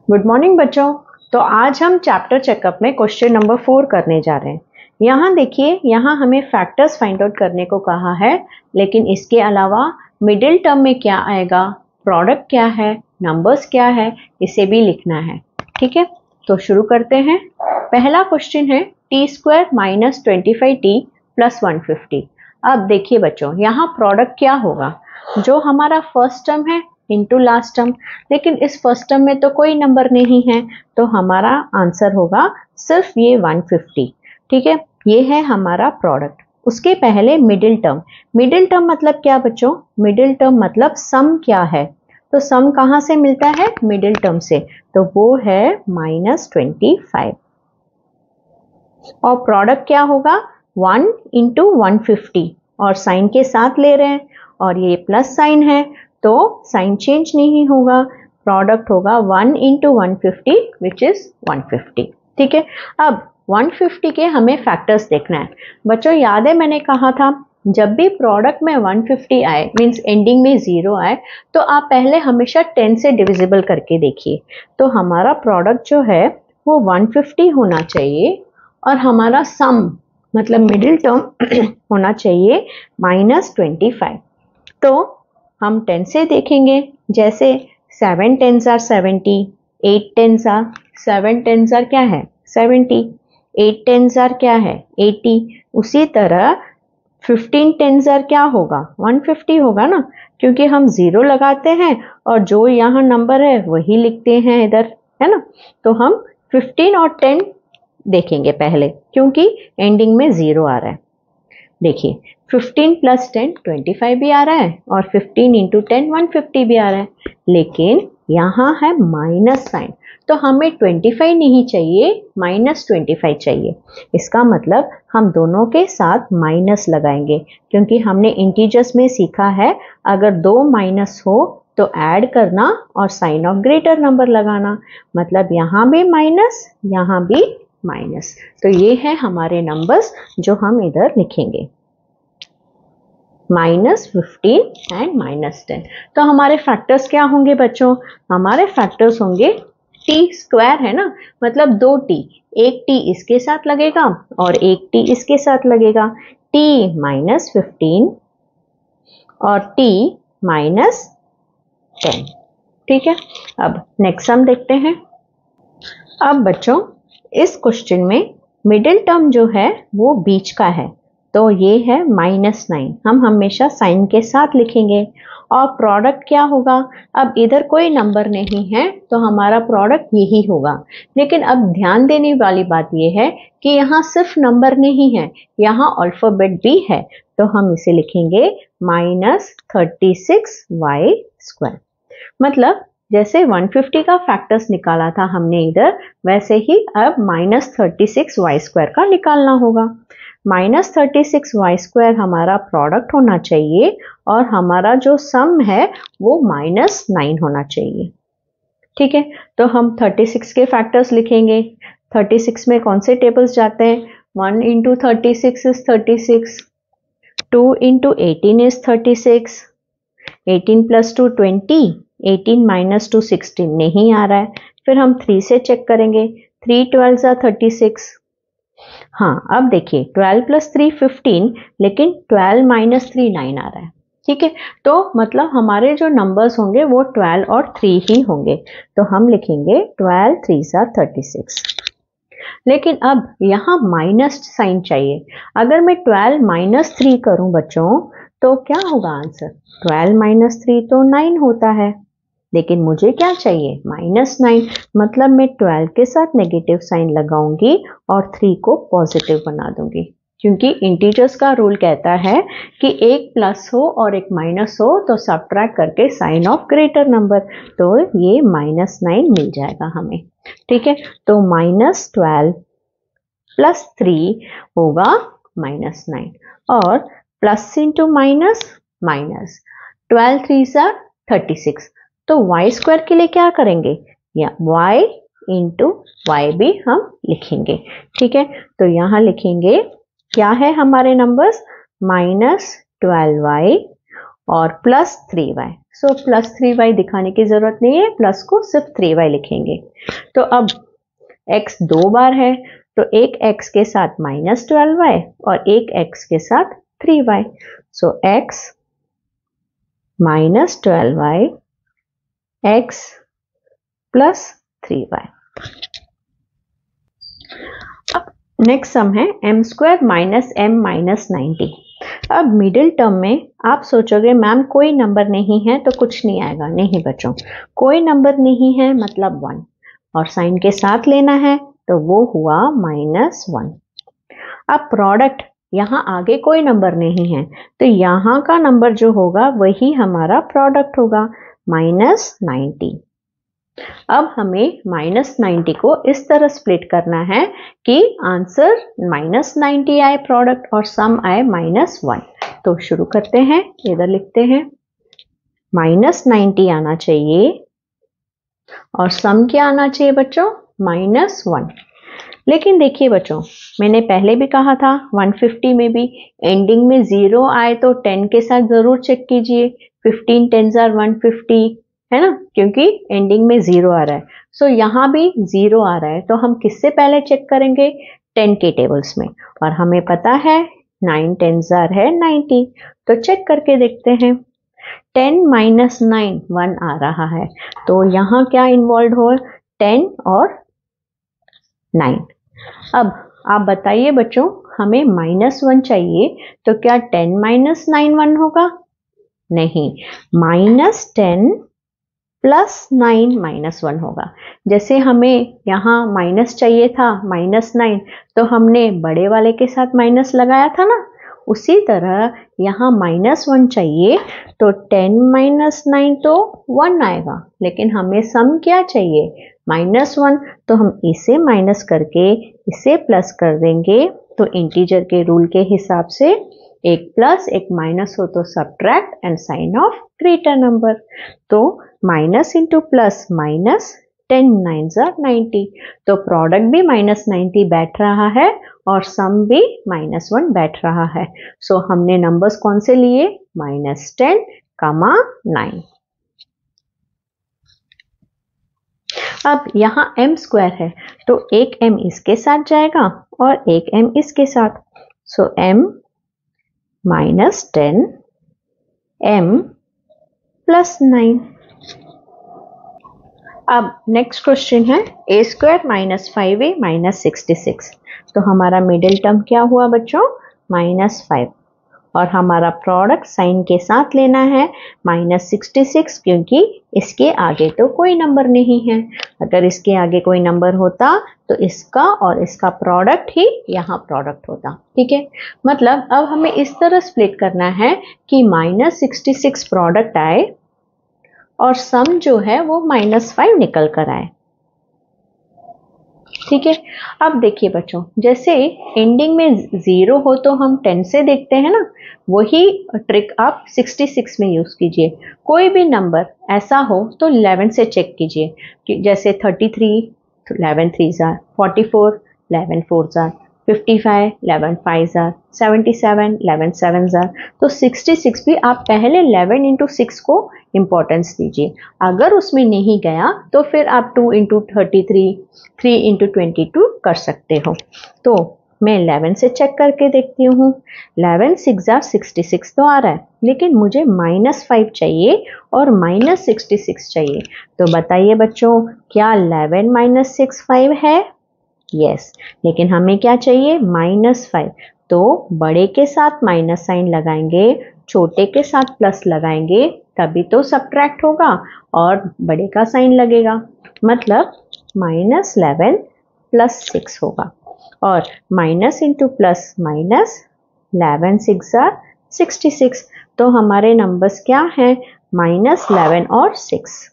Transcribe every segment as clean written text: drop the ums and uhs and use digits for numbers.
Good morning बच्चों। तो आज हम चैप्टर चेकअप में क्वेश्चन नंबर 4 करने जा रहे हैं। यहाँ देखिए, यहाँ हमें फैक्टर्स फाइंड आउट करने को कहा है, लेकिन इसके अलावा मिडिल टर्म में क्या आएगा, प्रोडक्ट क्या है, नंबर्स क्या है, इसे भी लिखना है। ठीक है, तो शुरू करते हैं। पहला क्वेश्चन है t² - 25t + 150। अब देखिए बच्चों, यहाँ प्रोडक्ट क्या होगा, जो हमारा फर्स्ट टर्म है इनटू लास्ट टर्म, लेकिन इस फर्स्ट टर्म में तो कोई नंबर नहीं है, तो हमारा आंसर होगा सिर्फ ये 150। ठीक है, ये है हमारा प्रोडक्ट। उसके पहले मिडिल टर्म। मिडिल टर्म मतलब क्या बच्चों, मिडिल टर्म मतलब सम क्या है, तो सम कहाँ से मिलता है, मिडिल टर्म से, तो वो है -25। और प्रोडक्ट क्या होगा, 1 × 150, और साइन के साथ ले रहे हैं, और ये प्लस साइन है तो साइन चेंज नहीं होगा, प्रोडक्ट होगा 1 × 150 विच इज 150। ठीक है, अब 150 के हमें फैक्टर्स देखना है। बच्चों याद है, मैंने कहा था जब भी प्रोडक्ट में 150 आए, मीन्स एंडिंग में 0 आए, तो आप पहले हमेशा 10 से डिविजिबल करके देखिए। तो हमारा प्रोडक्ट जो है वो 150 होना चाहिए, और हमारा सम मतलब मिडिल टर्म होना चाहिए -25। तो हम 10 से देखेंगे, जैसे 7 10s are 70, 8 10s are 7 10s are क्या है 70, 8 10s are क्या है 80। उसी तरह 15 10s are क्या होगा 150 होगा ना, क्योंकि हम 0 लगाते हैं और जो यहाँ नंबर है वही लिखते हैं इधर, है ना। तो हम 15 और 10 देखेंगे पहले, क्योंकि एंडिंग में 0 आ रहा है। देखिए 15 + 10 25 भी आ रहा है, और 15 × 10 150 भी आ रहा है, लेकिन यहाँ है माइनस साइन, तो हमें 25 नहीं चाहिए, -25 चाहिए। इसका मतलब हम दोनों के साथ माइनस लगाएंगे, क्योंकि हमने इंटीजर्स में सीखा है अगर 2 माइनस हो तो ऐड करना और साइन ऑफ ग्रेटर नंबर लगाना, मतलब यहाँ भी माइनस, यहाँ भी माइनस। तो ये है हमारे नंबर्स जो हम इधर लिखेंगे, -15 एंड -10। तो हमारे फैक्टर्स क्या होंगे बच्चों, हमारे फैक्टर्स होंगे t² है ना, मतलब 2t, एक t इसके साथ लगेगा और एक t इसके साथ लगेगा, t -15 और t -10। ठीक है, अब नेक्स्ट सम देखते हैं। अब बच्चों इस क्वेश्चन में मिडिल टर्म जो है वो बीच का है, तो ये है -9, हम हमेशा साइन के साथ लिखेंगे। और प्रोडक्ट क्या होगा, अब इधर कोई नंबर नहीं है तो हमारा प्रोडक्ट यही होगा, लेकिन अब ध्यान देने वाली बात यह है कि यहाँ सिर्फ नंबर नहीं है, यहाँ अल्फाबेट भी है, तो हम इसे लिखेंगे -36y²। मतलब जैसे 150 का फैक्टर्स निकाला था हमने इधर, वैसे ही अब -36y² का निकालना होगा। -36y² हमारा प्रोडक्ट होना चाहिए, और हमारा जो सम है वो -9 होना चाहिए। ठीक है, तो हम 36 के फैक्टर्स लिखेंगे। 36 में कौन से टेबल्स जाते हैं, 1 × 36 इज 36, 2 × 18 इज 36, 18 + 2 20, 18 - 2 16 नहीं आ रहा है, फिर हम 3 से चेक करेंगे, 3 12s are 36। हाँ, अब देखिए 12 + 3 15, लेकिन 12 - 3 9 आ रहा है। ठीक है, तो मतलब हमारे जो नंबर्स होंगे वो 12 और 3 ही होंगे, तो हम लिखेंगे 12 3s are 36। लेकिन अब यहाँ माइनस साइन चाहिए, अगर मैं 12 - 3 करूं बच्चों तो क्या होगा आंसर, 12 - 3 तो 9 होता है, लेकिन मुझे क्या चाहिए -9, मतलब मैं 12 के साथ नेगेटिव साइन लगाऊंगी और 3 को पॉजिटिव बना दूंगी, क्योंकि इंटीजर्स का रूल कहता है कि एक प्लस हो और एक माइनस हो तो सब्ट्रैक्ट करके साइन ऑफ ग्रेटर नंबर, तो ये -9 मिल जाएगा हमें। ठीक है, तो -12 + 3 होगा -9, और plus into minus minus, 12 3s are 36, तो y² के लिए क्या करेंगे, या y × y भी हम लिखेंगे। ठीक है, तो यहाँ लिखेंगे क्या है हमारे नंबर्स, -12y और plus 3y। So plus 3y दिखाने की जरूरत नहीं है, प्लस को सिर्फ 3y लिखेंगे। तो अब x 2 बार है, तो एक x के साथ -12y और एक x के साथ 3y। सो x -12y x plus 3y। अब नेक्स्ट सम है m² माइनस m माइनस 90। अब मिडिल टर्म में आप सोचोगे मैम कोई नंबर नहीं है तो कुछ नहीं आएगा। नहीं बच्चों, कोई नंबर नहीं है मतलब 1 और साइन के साथ लेना है तो वो हुआ -1। अब प्रोडक्ट, यहाँ आगे कोई नंबर नहीं है तो यहाँ का नंबर जो होगा वही हमारा प्रोडक्ट होगा, -90। अब हमें -90 को इस तरह स्प्लिट करना है कि आंसर -90 आए प्रोडक्ट और सम आए -1। तो शुरू करते हैं, इधर लिखते हैं -90 आना चाहिए और सम क्या आना चाहिए बच्चों, -1। लेकिन देखिए बच्चों, मैंने पहले भी कहा था 150 में भी एंडिंग में 0 आए तो 10 के साथ जरूर चेक कीजिए। 15 10s are 150 है ना, क्योंकि एंडिंग में 0 आ रहा है। सो यहाँ भी 0 आ रहा है तो हम किससे पहले चेक करेंगे, 10 के टेबल्स में। और हमें पता है 9 10s are है 90, तो चेक करके देखते हैं। 10 माइनस 9 1 आ रहा है, तो यहाँ क्या इन्वॉल्व हो, 10 और 9। अब आप बताइए बच्चों, हमें -1 चाहिए तो क्या 10 माइनस 9 1 होगा, नहीं, -10 प्लस 9 -1 होगा। जैसे हमें यहाँ माइनस चाहिए था -9, तो हमने बड़े वाले के साथ माइनस लगाया था ना, उसी तरह यहाँ -1 चाहिए तो 10 माइनस 9 तो 1 आएगा, लेकिन हमें सम क्या चाहिए, -1। तो हम इसे माइनस करके इसे प्लस कर देंगे। तो इंटीजर के रूल के हिसाब से एक प्लस एक माइनस हो तो subtract and sign of greater number. तो minus into plus minus, 10 9s are 90, तो प्रोडक्ट भी -90 बैठ रहा है और सम भी -1 बैठ रहा है। सो हमने नंबर्स कौन से लिए, -10, -9। अब यहाँ m² है तो एक m इसके साथ जाएगा और एक m इसके साथ। सो m -10 m प्लस 9। अब नेक्स्ट क्वेश्चन है a² माइनस 5a माइनस 66। तो हमारा मिडिल टर्म क्या हुआ बच्चों, -5 और हमारा प्रोडक्ट साइन के साथ लेना है -66, क्योंकि इसके आगे तो कोई नंबर नहीं है। अगर इसके आगे कोई नंबर होता तो इसका और इसका प्रोडक्ट ही यहाँ प्रोडक्ट होता, ठीक है। मतलब अब हमें इस तरह स्प्लिट करना है कि -66 प्रोडक्ट आए और सम जो है वो -5 निकल कर आए, ठीक है। अब देखिए बच्चों, जैसे एंडिंग में 0 हो तो हम 10 से देखते हैं ना, वही ट्रिक आप 66 में यूज कीजिए। कोई भी नंबर ऐसा हो तो 11 से चेक कीजिए, कि जैसे 33 11 3s are 44 11 4s are 55 11 5s are 77 11 7s are। तो 66 भी आप पहले 11 इंटू 6 को इंपॉर्टेंस दीजिए। अगर उसमें नहीं गया तो फिर आप 2 इंटू 33 3 इंटू 22 कर सकते हो। तो मैं 11 से चेक करके देखती हूँ। 11 6 are 66 तो आ रहा है, लेकिन मुझे -5 चाहिए और -66 चाहिए। तो बताइए बच्चों, क्या 11 माइनस 6 5 है? यस, लेकिन हमें क्या चाहिए, -5। तो बड़े के साथ माइनस साइन लगाएंगे, छोटे के साथ प्लस लगाएंगे, तभी तो सब्ट्रैक्ट होगा और बड़े का साइन लगेगा। मतलब -11 प्लस 6 होगा और minus into plus minus, 11 6 are 66। तो हमारे नंबर्स क्या हैं, -11 और 6।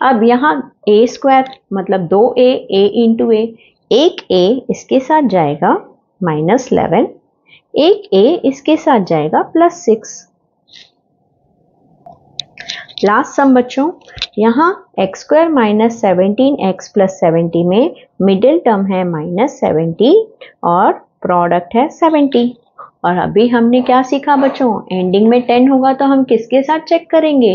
अब यहाँ a² मतलब 2a, a इंटू a, एक a इसके साथ जाएगा -11, एक a इसके साथ जाएगा +6। लास्ट सम बच्चों, यहाँ x² माइनस 17x प्लस 70 में मिडिल टर्म है -70 और प्रोडक्ट है 70 और अभी हमने क्या सीखा बच्चों, एंडिंग में 10 होगा तो हम किसके साथ चेक करेंगे,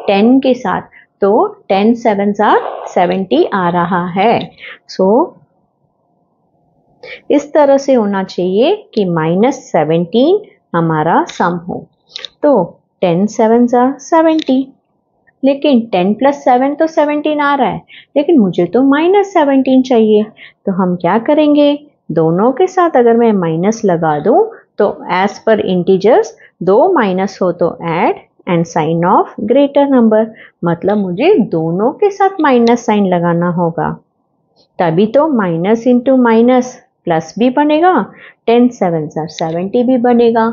10 के साथ। तो 10 7s are 70 आ रहा है। सो इस तरह से होना चाहिए कि -17 हमारा सम हो। तो 10 7s are 70, लेकिन 10 + 7 तो 17 आ रहा है, लेकिन मुझे तो -17 चाहिए। तो हम क्या करेंगे, दोनों के साथ अगर मैं माइनस लगा दूं तो एज पर इंटीजर्स दो माइनस हो तो add and sign of greater number, मतलब मुझे दोनों के साथ माइनस साइन लगाना होगा, तभी तो माइनस इंटू माइनस प्लस भी बनेगा, 10 7s are 70 भी बनेगा,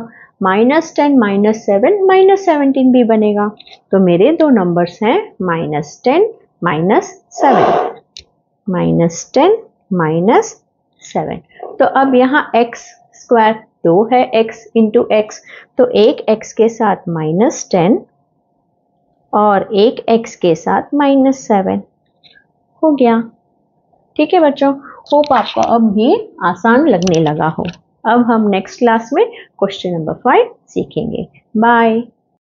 -10 -7 -17 भी बनेगा। तो मेरे दो नंबर्स हैं -10 -7, -10 -7। तो अब यहाँ x² 2 है, x इंटू x, तो एक x के साथ -10 और एक x के साथ -7 हो गया। ठीक है बच्चों, होप आपको अब भी आसान लगने लगा हो। अब हम नेक्स्ट क्लास में क्वेश्चन नंबर 5 सीखेंगे। बाय।